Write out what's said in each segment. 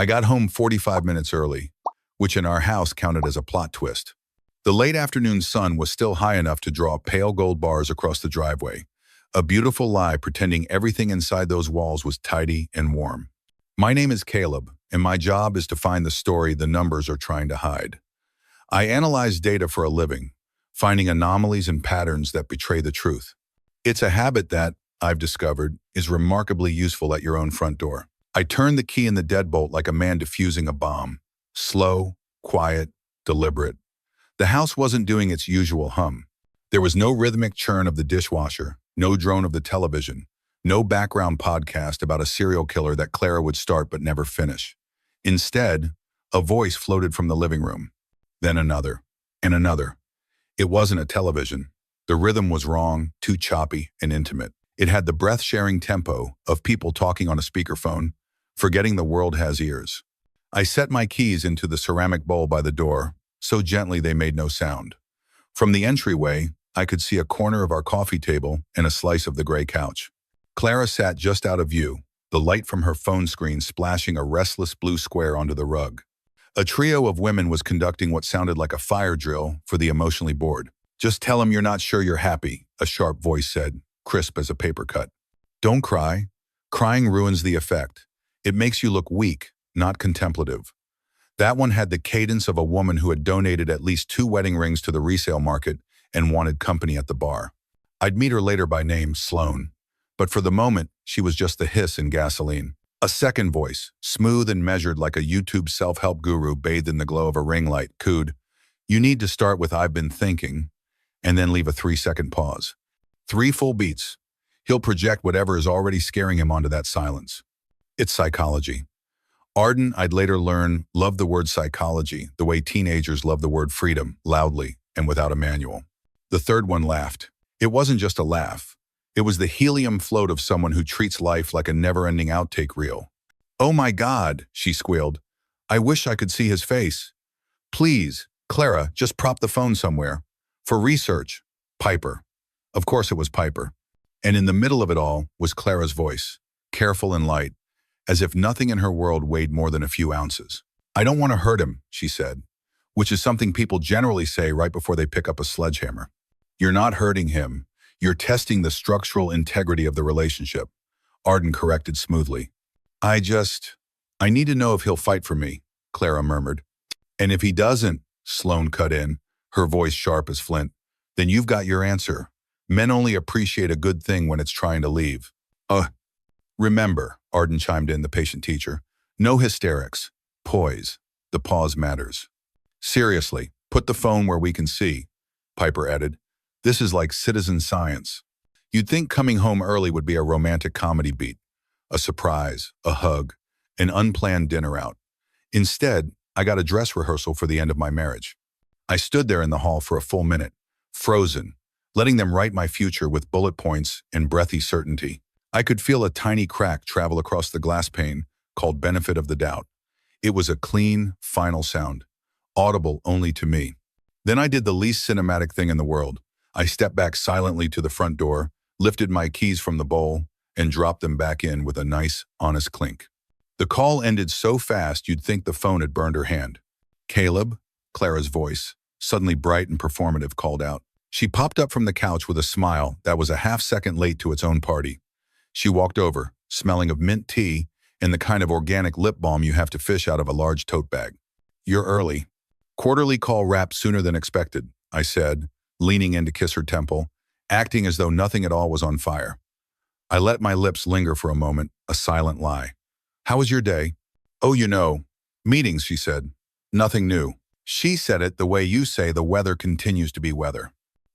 I got home 45 minutes early, which in our house counted as a plot twist. The late afternoon sun was still high enough to draw pale gold bars across the driveway, a beautiful lie pretending everything inside those walls was tidy and warm. My name is Caleb, and my job is to find the story the numbers are trying to hide. I analyze data for a living, finding anomalies and patterns that betray the truth. It's a habit that, I've discovered, is remarkably useful at your own front door. I turn the key in the deadbolt like a man defusing a bomb. Slow, quiet, deliberate. The house wasn't doing its usual hum. There was no rhythmic churn of the dishwasher, no drone of the television, no background podcast about a serial killer that Clara would start but never finish. Instead, a voice floated from the living room. Then another, and another. It wasn't a television. The rhythm was wrong, too choppy and intimate. It had the breath-sharing tempo of people talking on a speakerphone, forgetting the world has ears. I set my keys into the ceramic bowl by the door, so gently they made no sound. From the entryway, I could see a corner of our coffee table and a slice of the gray couch. Clara sat just out of view, the light from her phone screen splashing a restless blue square onto the rug. A trio of women was conducting what sounded like a fire drill for the emotionally bored. "Just tell him you're not sure you're happy," a sharp voice said, crisp as a paper cut. "Don't cry. Crying ruins the effect. It makes you look weak, not contemplative." That one had the cadence of a woman who had donated at least 2 wedding rings to the resale market and wanted company at the bar. I'd meet her later by name, Sloane. But for the moment, she was just the hiss in gasoline. A second voice, smooth and measured like a YouTube self-help guru bathed in the glow of a ring light, cooed, "You need to start with 'I've been thinking,' and then leave a 3-second pause. 3 full beats. He'll project whatever is already scaring him onto that silence." It's psychology. Arden, I'd later learn, loved the word psychology the way teenagers love the word freedom, loudly and without a manual. The third one laughed. It wasn't just a laugh. It was the helium float of someone who treats life like a never-ending outtake reel. "Oh my God," she squealed. "I wish I could see his face. Please, Clara, just prop the phone somewhere. For research. Piper." Of course it was Piper. And in the middle of it all was Clara's voice, careful and light, as if nothing in her world weighed more than a few ounces. "I don't want to hurt him," she said, which is something people generally say right before they pick up a sledgehammer. "You're not hurting him. You're testing the structural integrity of the relationship," Arden corrected smoothly. I need to know if he'll fight for me," Clara murmured. "And if he doesn't," Sloane cut in, her voice sharp as flint, "then you've got your answer. Men only appreciate a good thing when it's trying to leave." Remember," Arden chimed in, the patient teacher, "no hysterics. Poise. The pause matters." "Seriously, put the phone where we can see," Piper added. "This is like citizen science." You'd think coming home early would be a romantic comedy beat. A surprise, a hug, an unplanned dinner out. Instead, I got a dress rehearsal for the end of my marriage. I stood there in the hall for a full minute, frozen, letting them write my future with bullet points and breathy certainty. I could feel a tiny crack travel across the glass pane, called benefit of the doubt. It was a clean, final sound, audible only to me. Then I did the least cinematic thing in the world. I stepped back silently to the front door, lifted my keys from the bowl, and dropped them back in with a nice, honest clink. The call ended so fast you'd think the phone had burned her hand. "Caleb," Clara's voice, suddenly bright and performative, called out. She popped up from the couch with a smile that was a half-second late to its own party. She walked over, smelling of mint tea and the kind of organic lip balm you have to fish out of a large tote bag. "You're early." "Quarterly call wrapped sooner than expected," I said, leaning in to kiss her temple, acting as though nothing at all was on fire. I let my lips linger for a moment, a silent lie. "How was your day?" "Oh, meetings," she said. "Nothing new." She said it the way you say the weather continues to be weather.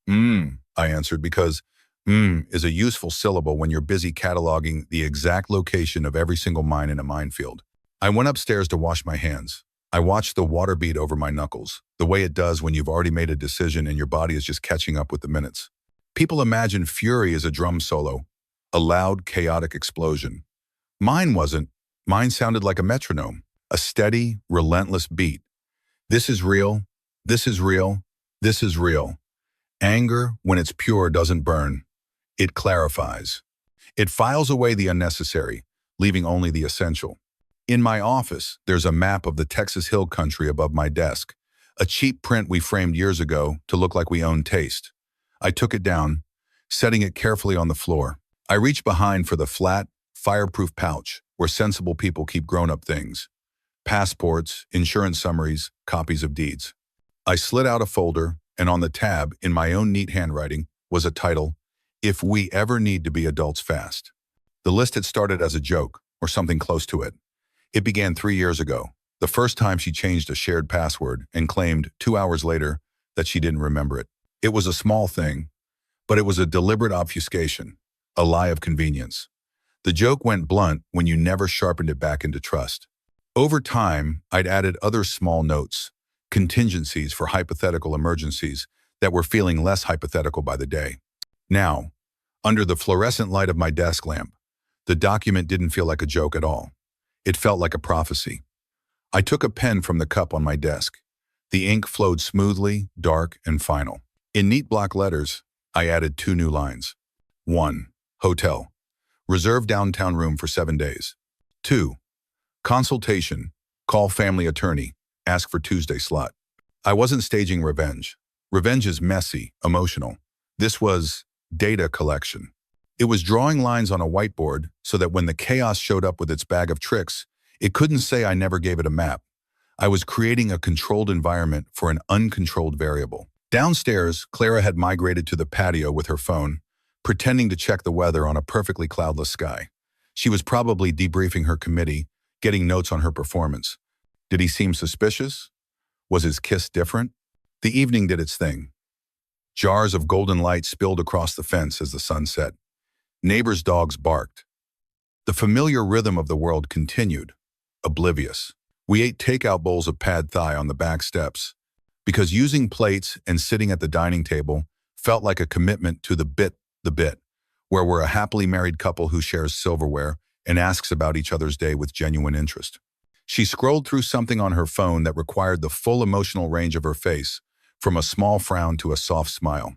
I answered, because is a useful syllable when you're busy cataloging the exact location of every single mine in a minefield. I went upstairs to wash my hands. I watched the water bead over my knuckles, the way it does when you've already made a decision and your body is just catching up with the minutes. People imagine fury as a drum solo, a loud, chaotic explosion. Mine wasn't. Mine sounded like a metronome, a steady, relentless beat. This is real. This is real. This is real. Anger, when it's pure, doesn't burn. It clarifies. It files away the unnecessary, leaving only the essential. In my office, there's a map of the Texas Hill Country above my desk, a cheap print we framed years ago to look like we owned taste. I took it down, setting it carefully on the floor. I reached behind for the flat, fireproof pouch where sensible people keep grown-up things. Passports, insurance summaries, copies of deeds. I slid out a folder, and on the tab, in my own neat handwriting, was a title, If We Ever Need to Be Adults Fast. The list had started as a joke, or something close to it. It began 3 years ago, the first time she changed a shared password and claimed 2 hours later that she didn't remember it. It was a small thing, but it was a deliberate obfuscation, a lie of convenience. The joke went blunt when you never sharpened it back into trust. Over time, I'd added other small notes, contingencies for hypothetical emergencies that were feeling less hypothetical by the day. Now, under the fluorescent light of my desk lamp, the document didn't feel like a joke at all. It felt like a prophecy. I took a pen from the cup on my desk. The ink flowed smoothly, dark, and final. In neat block letters, I added 2 new lines. 1. Hotel. Reserve downtown room for 7 days. 2. Consultation. Call family attorney. Ask for Tuesday slot. I wasn't staging revenge. Revenge is messy, emotional. This was data collection. It was drawing lines on a whiteboard so that when the chaos showed up with its bag of tricks, it couldn't say I never gave it a map. I was creating a controlled environment for an uncontrolled variable. Downstairs, Clara had migrated to the patio with her phone, pretending to check the weather on a perfectly cloudless sky. She was probably debriefing her committee, getting notes on her performance. Did he seem suspicious? Was his kiss different? The evening did its thing. Jars of golden light spilled across the fence as the sun set. Neighbors' dogs barked. The familiar rhythm of the world continued, oblivious. We ate takeout bowls of pad thai on the back steps, because using plates and sitting at the dining table felt like a commitment to the bit, where we're a happily married couple who shares silverware and asks about each other's day with genuine interest. She scrolled through something on her phone that required the full emotional range of her face, from a small frown to a soft smile.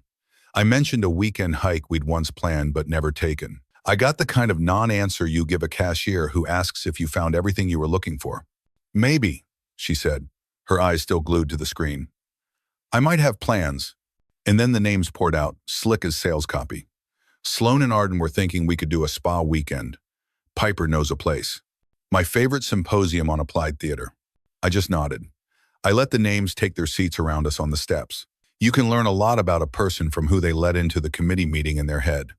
I mentioned a weekend hike we'd once planned but never taken. I got the kind of non-answer you give a cashier who asks if you found everything you were looking for. Maybe, she said, her eyes still glued to the screen. I might have plans. And then the names poured out, slick as sales copy. Sloan and Arden were thinking we could do a spa weekend. Piper knows a place. My favorite symposium on applied theater. I just nodded. I let the names take their seats around us on the steps. You can learn a lot about a person from who they let into the committee meeting in their head.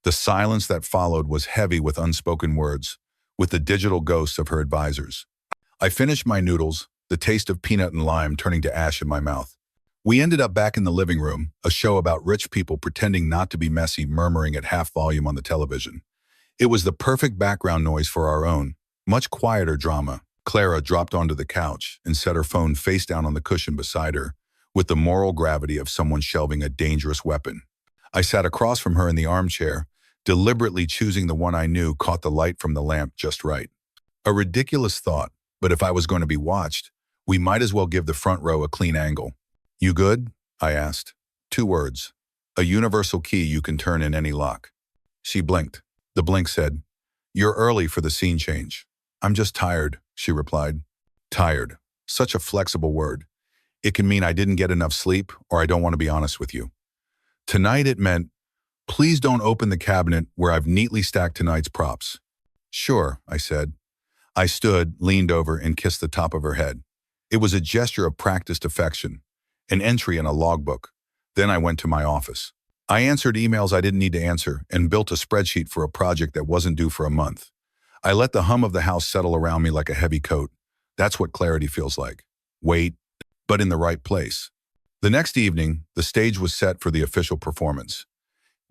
The silence that followed was heavy with unspoken words, with the digital ghosts of her advisors. I finished my noodles, the taste of peanut and lime turning to ash in my mouth. We ended up back in the living room, a show about rich people pretending not to be messy, murmuring at half volume on the television. It was the perfect background noise for our own, much quieter drama. Clara dropped onto the couch and set her phone face down on the cushion beside her, with the moral gravity of someone shelving a dangerous weapon. I sat across from her in the armchair, deliberately choosing the one I knew caught the light from the lamp just right. A ridiculous thought, but if I was going to be watched, we might as well give the front row a clean angle. You good? I asked. 2 words. A universal key you can turn in any lock. She blinked. The blink said, "You're early for the scene change." "I'm just tired," she replied. Tired. Such a flexible word. It can mean I didn't get enough sleep or I don't want to be honest with you. Tonight it meant, please don't open the cabinet where I've neatly stacked tonight's props. Sure, I said. I stood, leaned over, and kissed the top of her head. It was a gesture of practiced affection, an entry in a logbook. Then I went to my office. I answered emails I didn't need to answer and built a spreadsheet for a project that wasn't due for a month. I let the hum of the house settle around me like a heavy coat. That's what clarity feels like. Wait, but in the right place. The next evening, the stage was set for the official performance.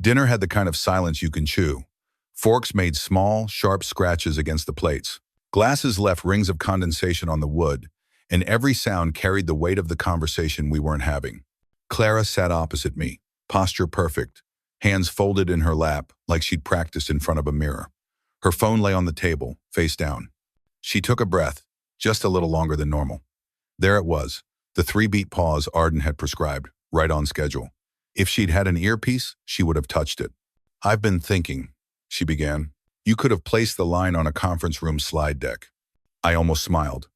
Dinner had the kind of silence you can chew. Forks made small, sharp scratches against the plates. Glasses left rings of condensation on the wood, and every sound carried the weight of the conversation we weren't having. Clara sat opposite me, posture perfect, hands folded in her lap like she'd practiced in front of a mirror. Her phone lay on the table, face down. She took a breath, just a little longer than normal. There it was, the 3-beat pause Arden had prescribed, right on schedule. If she'd had an earpiece, she would have touched it. "I've been thinking," she began. "You could have placed the line on a conference room slide deck." I almost smiled.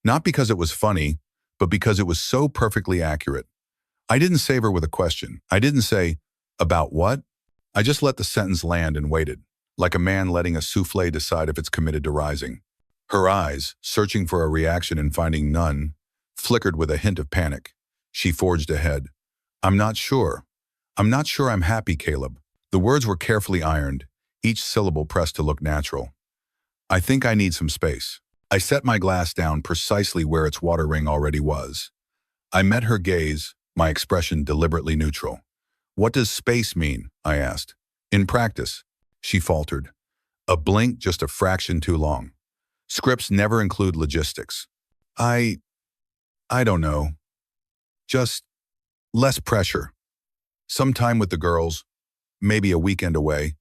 Not because it was funny, but because it was so perfectly accurate. I didn't save her with a question. I didn't say, "About what?" I just let the sentence land and waited, like a man letting a souffle decide if it's committed to rising. Her eyes, searching for a reaction and finding none, flickered with a hint of panic. She forged ahead. "I'm not sure. I'm not sure I'm happy, Caleb." The words were carefully ironed, each syllable pressed to look natural. "I think I need some space." I set my glass down precisely where its water ring already was. I met her gaze, my expression deliberately neutral. "What does space mean?" I asked. "In practice," she faltered. A blink just a fraction too long. "Scripts never include logistics." I don't know. Just less pressure. Some time with the girls, maybe a weekend away,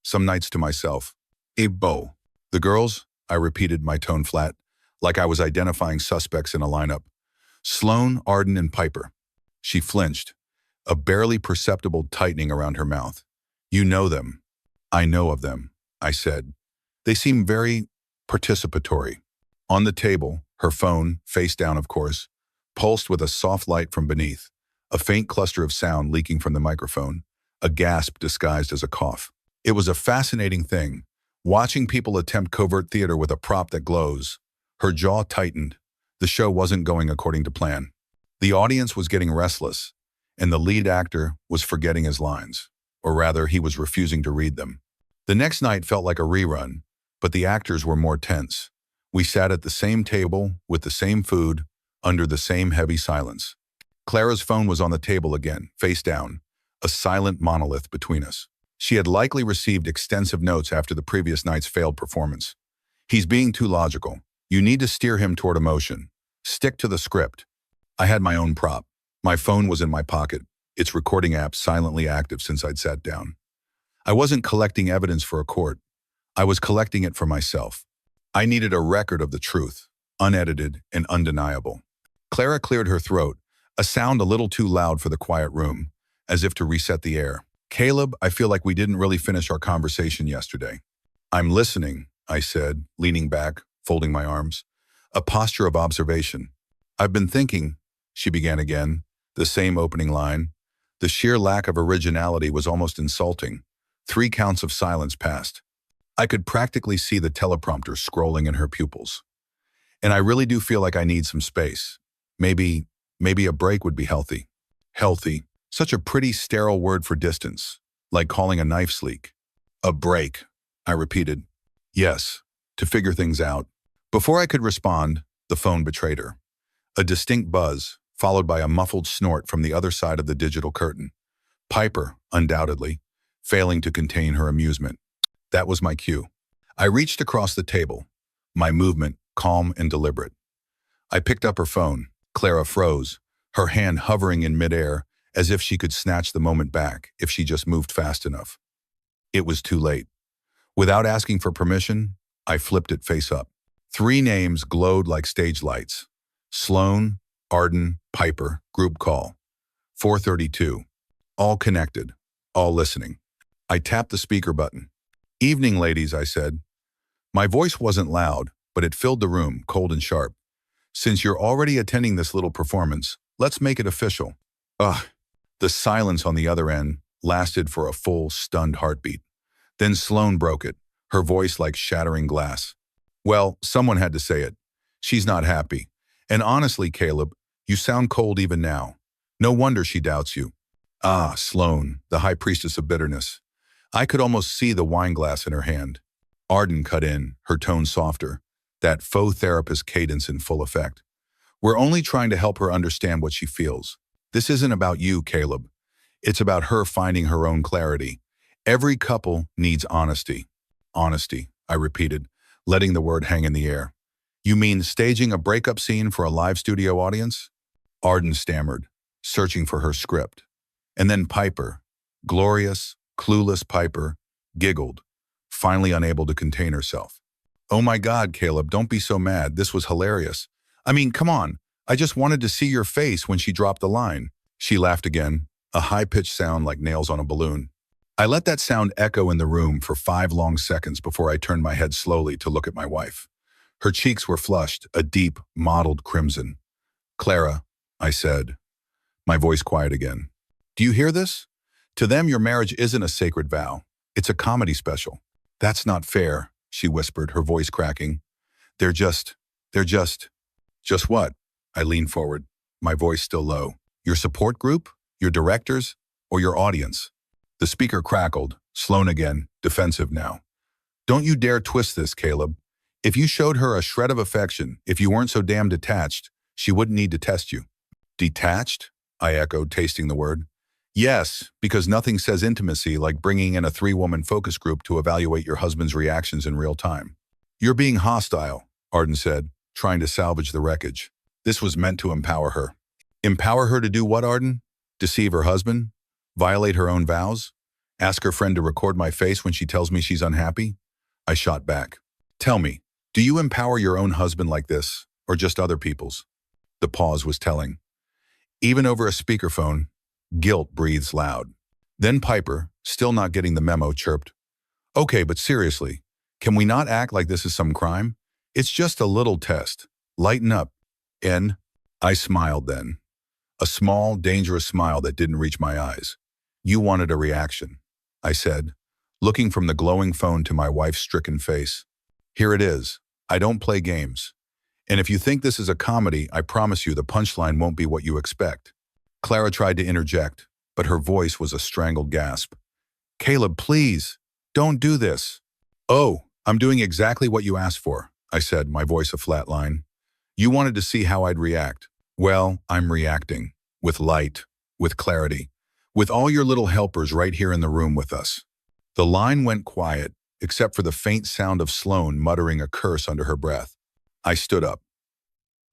some nights to myself. A beau. The girls, I repeated, my tone flat, like I was identifying suspects in a lineup. "Sloane, Arden, and Piper." She flinched, a barely perceptible tightening around her mouth. "You know them." "I know of them," I said. "They seem very participatory." On the table, her phone, face down of course, pulsed with a soft light from beneath, a faint cluster of sound leaking from the microphone, a gasp disguised as a cough. It was a fascinating thing, watching people attempt covert theater with a prop that glows. Her jaw tightened. The show wasn't going according to plan. The audience was getting restless, and the lead actor was forgetting his lines, or rather, he was refusing to read them. The next night felt like a rerun, but the actors were more tense. We sat at the same table, with the same food, under the same heavy silence. Clara's phone was on the table again, face down, a silent monolith between us. She had likely received extensive notes after the previous night's failed performance. "He's being too logical. You need to steer him toward emotion. Stick to the script." I had my own prop. My phone was in my pocket, its recording app silently active since I'd sat down. I wasn't collecting evidence for a court. I was collecting it for myself. I needed a record of the truth, unedited and undeniable. Clara cleared her throat, a sound a little too loud for the quiet room, as if to reset the air. "Caleb, I feel like we didn't really finish our conversation yesterday." "I'm listening," I said, leaning back, folding my arms. A posture of observation. "I've been thinking," she began again, the same opening line. The sheer lack of originality was almost insulting. 3 counts of silence passed. I could practically see the teleprompter scrolling in her pupils. "And I really do feel like I need some space. Maybe a break would be healthy." Healthy. Such a pretty sterile word for distance, like calling a knife sleek. "A break," I repeated. "Yes, to figure things out." Before I could respond, the phone betrayed her. A distinct buzz, followed by a muffled snort from the other side of the digital curtain. Piper, undoubtedly, failing to contain her amusement. That was my cue. I reached across the table, my movement calm and deliberate. I picked up her phone. Clara froze, her hand hovering in midair, as if she could snatch the moment back if she just moved fast enough. It was too late. Without asking for permission, I flipped it face up. 3 names glowed like stage lights. Sloane, Arden, Piper, group call. 4:32. All connected, all listening. I tapped the speaker button. "Evening, ladies," I said. My voice wasn't loud, but it filled the room, cold and sharp. "Since you're already attending this little performance, let's make it official." Ugh. The silence on the other end lasted for a full, stunned heartbeat. Then Sloane broke it, her voice like shattering glass. "Well, someone had to say it. She's not happy. And honestly, Caleb, you sound cold even now. No wonder she doubts you." Ah, Sloane, the high priestess of bitterness. I could almost see the wine glass in her hand. Arden cut in, her tone softer, that faux therapist cadence in full effect. "We're only trying to help her understand what she feels. This isn't about you, Caleb. It's about her finding her own clarity. Every couple needs honesty." "Honesty," I repeated, letting the word hang in the air. "You mean staging a breakup scene for a live studio audience?" Arden stammered, searching for her script. And then Piper, glorious, clueless Piper, giggled, finally unable to contain herself. "Oh my God, Caleb, don't be so mad. This was hilarious. I mean, come on. I just wanted to see your face when she dropped the line." She laughed again, a high-pitched sound like nails on a balloon. I let that sound echo in the room for 5 long seconds before I turned my head slowly to look at my wife. Her cheeks were flushed, a deep, mottled crimson. "Clara," I said, my voice quiet again. "Do you hear this? To them, your marriage isn't a sacred vow. It's a comedy special." "That's not fair," she whispered, her voice cracking. They're just, Just what?" I leaned forward, my voice still low. "Your support group? Your directors? Or your audience?" The speaker crackled, Sloan again, defensive now. "Don't you dare twist this, Caleb. If you showed her a shred of affection, if you weren't so damn detached, she wouldn't need to test you." "Detached?" I echoed, tasting the word. "Yes, because nothing says intimacy like bringing in a 3-woman focus group to evaluate your husband's reactions in real time." "You're being hostile," Arden said, trying to salvage the wreckage. This was meant to empower her. Empower her to do what, Arden? Deceive her husband? Violate her own vows? Ask her friend to record my face when she tells me she's unhappy? I shot back. "Tell me, do you empower your own husband like this, or just other people's?" The pause was telling. Even over a speakerphone, guilt breathes loud. Then Piper, still not getting the memo, chirped, "Okay, but seriously, can we not act like this is some crime? It's just a little test. Lighten up." And I smiled then. A small, dangerous smile that didn't reach my eyes. "You wanted a reaction," I said, looking from the glowing phone to my wife's stricken face. "Here it is. I don't play games. And if you think this is a comedy, I promise you the punchline won't be what you expect." Clara tried to interject, but her voice was a strangled gasp. "Caleb, please, don't do this." "Oh, I'm doing exactly what you asked for," I said, my voice a flat line. "You wanted to see how I'd react. Well, I'm reacting. With light, with clarity, with all your little helpers right here in the room with us." The line went quiet, except for the faint sound of Sloan muttering a curse under her breath. I stood up.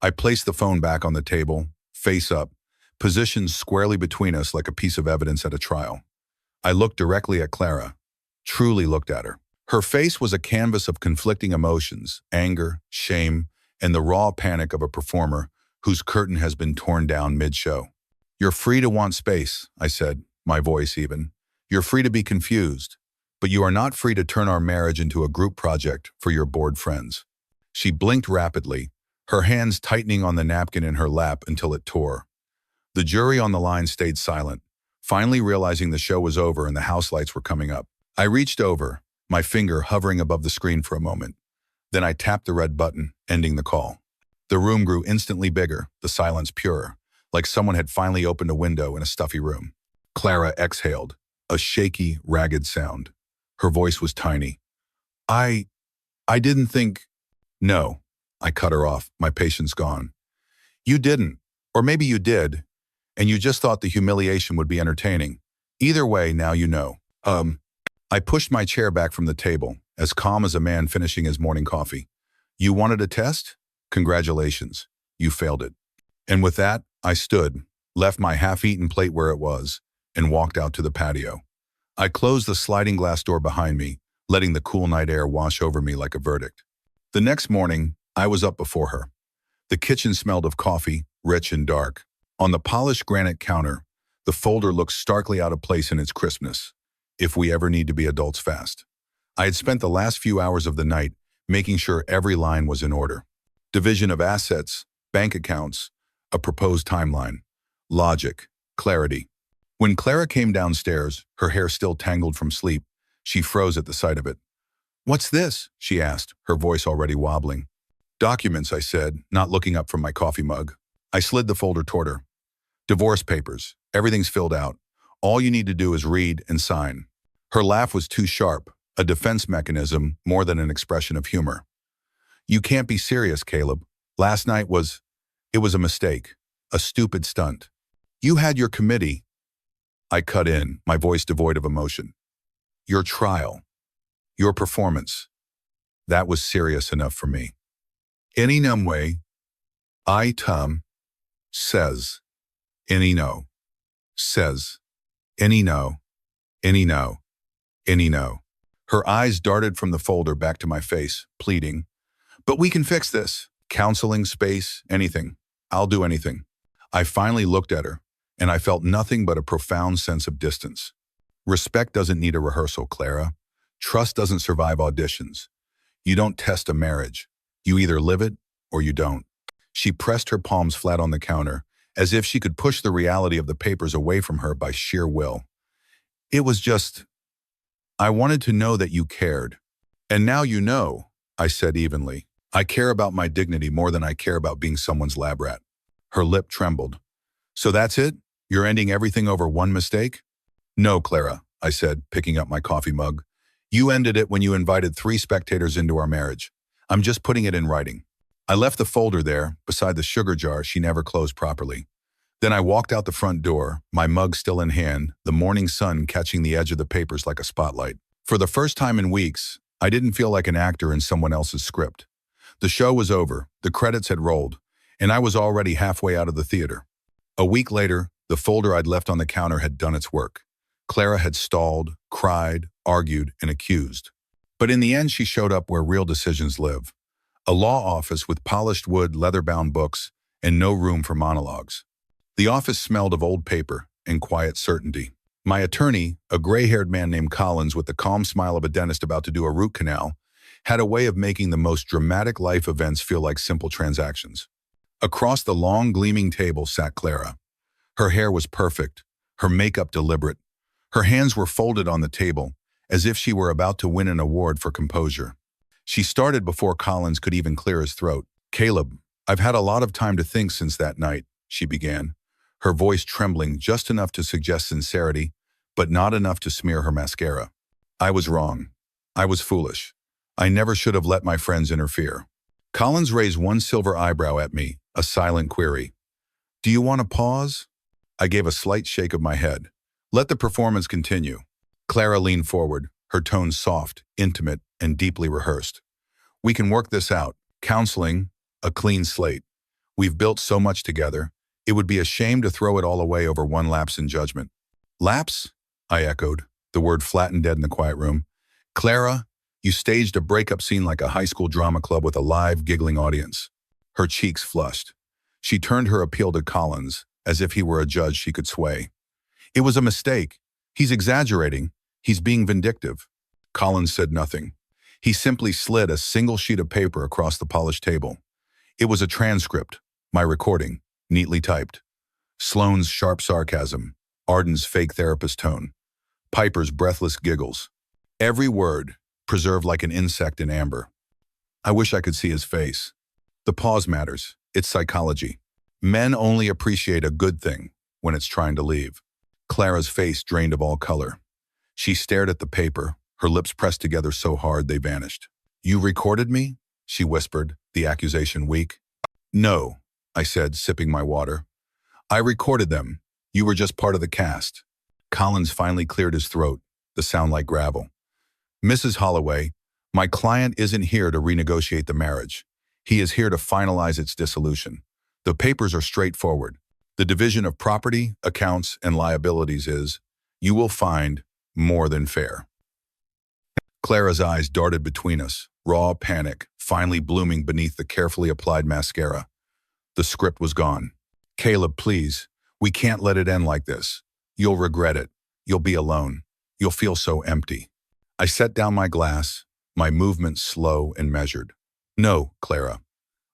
I placed the phone back on the table, face up, positioned squarely between us like a piece of evidence at a trial. I looked directly at Clara, truly looked at her. Her face was a canvas of conflicting emotions, anger, shame, and the raw panic of a performer whose curtain has been torn down mid-show. "You're free to want space," I said, my voice even. "You're free to be confused, but you are not free to turn our marriage into a group project for your bored friends." She blinked rapidly, her hands tightening on the napkin in her lap until it tore. The jury on the line stayed silent, finally realizing the show was over and the house lights were coming up. I reached over, my finger hovering above the screen for a moment. Then I tapped the red button, ending the call. The room grew instantly bigger, the silence purer, like someone had finally opened a window in a stuffy room. Clara exhaled, a shaky, ragged sound. Her voice was tiny. I didn't think—" "No," I cut her off, my patience gone. "You didn't, or maybe you did, and you just thought the humiliation would be entertaining. Either way, now you know." I pushed my chair back from the table, as calm as a man finishing his morning coffee. "You wanted a test? Congratulations. You failed it." And with that, I stood, left my half-eaten plate where it was, and walked out to the patio. I closed the sliding glass door behind me, letting the cool night air wash over me like a verdict. The next morning, I was up before her. The kitchen smelled of coffee, rich and dark. On the polished granite counter, the folder looked starkly out of place in its crispness. If we ever need to be adults fast. I had spent the last few hours of the night making sure every line was in order. Division of assets, bank accounts, a proposed timeline, logic, clarity. When Clara came downstairs, her hair still tangled from sleep, she froze at the sight of it. "What's this?" she asked, her voice already wobbling. "Documents," I said, not looking up from my coffee mug. I slid the folder toward her. "Divorce papers. Everything's filled out. All you need to do is read and sign." Her laugh was too sharp, a defense mechanism more than an expression of humor. "You can't be serious, Caleb. Last night it was a mistake, a stupid stunt. You had your committee." I cut in, my voice devoid of emotion. "Your trial, your performance, that was serious enough for me. Any numwe, I says, any no, says, any no, any no, any no." Her eyes darted from the folder back to my face, pleading, "But we can fix this. Counseling, space, anything. I'll do anything." I finally looked at her, and I felt nothing but a profound sense of distance. Respect doesn't need a rehearsal, Clara. Trust doesn't survive auditions. You don't test a marriage. You either live it or you don't. She pressed her palms flat on the counter, as if she could push the reality of the papers away from her by sheer will. It was just, I wanted to know that you cared. And now you know, I said evenly. I care about my dignity more than I care about being someone's lab rat. Her lip trembled. So that's it? You're ending everything over one mistake? No, Clara, I said, picking up my coffee mug. You ended it when you invited 3 spectators into our marriage. I'm just putting it in writing. I left the folder there, beside the sugar jar she never closed properly. Then I walked out the front door, my mug still in hand, the morning sun catching the edge of the papers like a spotlight. For the first time in weeks, I didn't feel like an actor in someone else's script. The show was over, the credits had rolled, and I was already halfway out of the theater. A week later, the folder I'd left on the counter had done its work. Clara had stalled, cried, argued, and accused. But in the end, she showed up where real decisions live. A law office with polished wood, leather-bound books, and no room for monologues. The office smelled of old paper and quiet certainty. My attorney, a gray-haired man named Collins with the calm smile of a dentist about to do a root canal, had a way of making the most dramatic life events feel like simple transactions. Across the long, gleaming table sat Clara. Her hair was perfect, her makeup deliberate. Her hands were folded on the table, as if she were about to win an award for composure. She started before Collins could even clear his throat. Caleb, I've had a lot of time to think since that night, she began, her voice trembling just enough to suggest sincerity, but not enough to smear her mascara. I was wrong. I was foolish. I never should have let my friends interfere. Collins raised one silver eyebrow at me, a silent query. Do you want to pause? I gave a slight shake of my head. Let the performance continue. Clara leaned forward, her tone soft, intimate, and deeply rehearsed. We can work this out. Counseling, a clean slate. We've built so much together. It would be a shame to throw it all away over one lapse in judgment. Lapse? I echoed, the word flat and dead in the quiet room. Clara, you staged a breakup scene like a high school drama club with a live, giggling audience. Her cheeks flushed. She turned her appeal to Collins, as if he were a judge she could sway. It was a mistake. He's exaggerating. He's being vindictive. Collins said nothing. He simply slid a single sheet of paper across the polished table. It was a transcript, my recording, neatly typed. Sloane's sharp sarcasm, Arden's fake therapist tone, Piper's breathless giggles. Every word, preserved like an insect in amber. I wish I could see his face. The pause matters. It's psychology. Men only appreciate a good thing when it's trying to leave. Clara's face drained of all color. She stared at the paper, her lips pressed together so hard they vanished. You recorded me? She whispered, the accusation weak. No, I said, sipping my water. I recorded them. You were just part of the cast. Collins finally cleared his throat, the sound like gravel. Mrs. Holloway, my client isn't here to renegotiate the marriage. He is here to finalize its dissolution. The papers are straightforward. The division of property, accounts, and liabilities is, you will find, more than fair. Clara's eyes darted between us, raw panic, finally blooming beneath the carefully applied mascara. The script was gone. Caleb, please, we can't let it end like this. You'll regret it. You'll be alone. You'll feel so empty. I set down my glass, my movements slow and measured. No, Clara.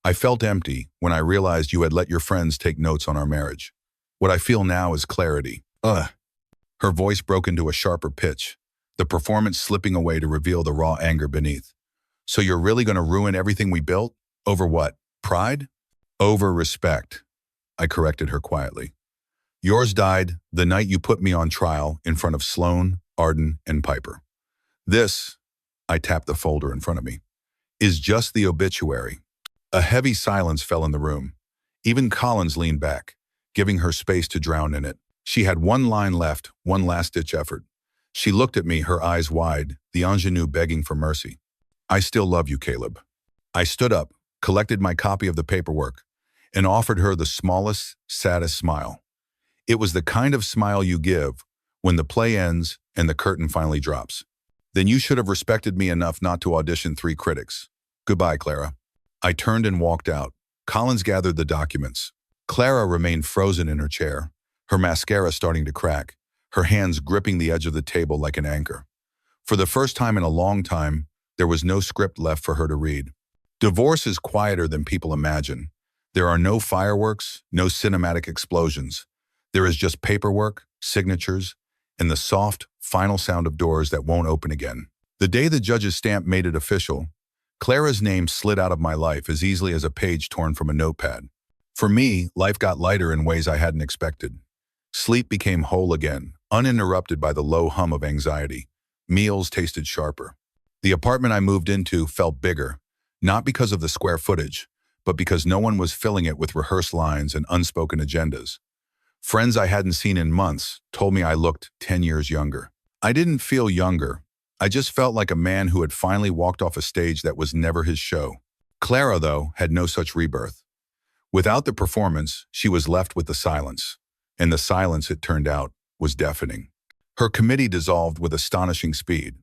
I felt empty when I realized you had let your friends take notes on our marriage. What I feel now is clarity. Ugh. Her voice broke into a sharper pitch, the performance slipping away to reveal the raw anger beneath. So you're really going to ruin everything we built? Over what? Pride? Over respect, I corrected her quietly. Yours died the night you put me on trial in front of Sloane, Arden, and Piper. This, I tapped the folder in front of me, is just the obituary. A heavy silence fell in the room. Even Collins leaned back, giving her space to drown in it. She had one line left, one last-ditch effort. She looked at me, her eyes wide, the ingenue begging for mercy. I still love you, Caleb. I stood up, collected my copy of the paperwork, and offered her the smallest, saddest smile. It was the kind of smile you give when the play ends and the curtain finally drops. Then you should have respected me enough not to audition 3 critics. Goodbye, Clara. I turned and walked out. Collins gathered the documents. Clara remained frozen in her chair, her mascara starting to crack, her hands gripping the edge of the table like an anchor. For the first time in a long time, there was no script left for her to read. Divorce is quieter than people imagine. There are no fireworks, no cinematic explosions. There is just paperwork, signatures, and the soft, final sound of doors that won't open again. The day the judge's stamp made it official, Clara's name slid out of my life as easily as a page torn from a notepad. For me, life got lighter in ways I hadn't expected. Sleep became whole again, uninterrupted by the low hum of anxiety. Meals tasted sharper. The apartment I moved into felt bigger, not because of the square footage, but because no one was filling it with rehearsed lines and unspoken agendas. Friends I hadn't seen in months told me I looked 10 years younger. I didn't feel younger. I just felt like a man who had finally walked off a stage that was never his show. Clara, though, had no such rebirth. Without the performance, she was left with the silence. And the silence, it turned out, was deafening. Her committee dissolved with astonishing speed.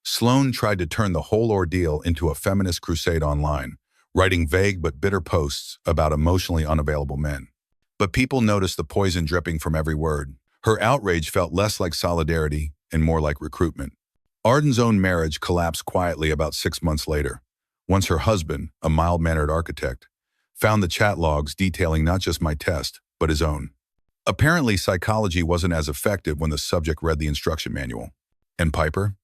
Sloane tried to turn the whole ordeal into a feminist crusade online, writing vague but bitter posts about emotionally unavailable men. But people noticed the poison dripping from every word. Her outrage felt less like solidarity and more like recruitment. Arden's own marriage collapsed quietly about 6 months later, once her husband, a mild-mannered architect, found the chat logs detailing not just my test, but his own. Apparently, psychology wasn't as effective when the subject read the instruction manual. And Piper?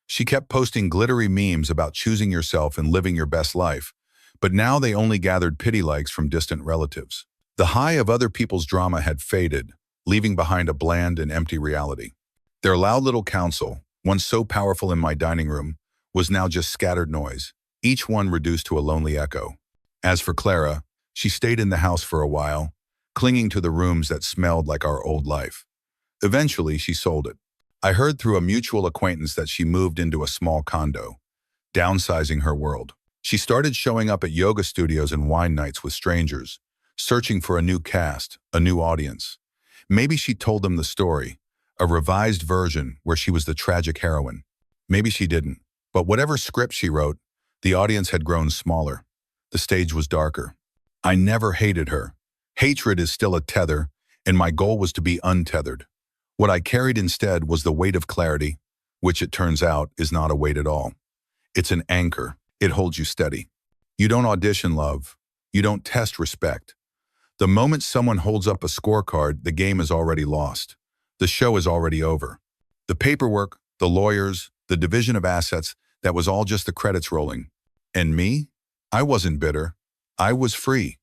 She kept posting glittery memes about choosing yourself and living your best life, but now they only gathered pity likes from distant relatives. The high of other people's drama had faded, leaving behind a bland and empty reality. Their loud little council, once so powerful in my dining room, was now just scattered noise, each one reduced to a lonely echo. As for Clara, she stayed in the house for a while, clinging to the rooms that smelled like our old life. Eventually, she sold it. I heard through a mutual acquaintance that she moved into a small condo, downsizing her world. She started showing up at yoga studios and wine nights with strangers, searching for a new cast, a new audience. Maybe she told them the story, a revised version where she was the tragic heroine. Maybe she didn't, but whatever script she wrote, the audience had grown smaller. The stage was darker. I never hated her. Hatred is still a tether, and my goal was to be untethered. What I carried instead was the weight of clarity, which it turns out is not a weight at all. It's an anchor. It holds you steady. You don't audition love. You don't test respect. The moment someone holds up a scorecard, the game is already lost. The show is already over. The paperwork, the lawyers, the division of assets, that was all just the credits rolling. And me? I wasn't bitter. I was free.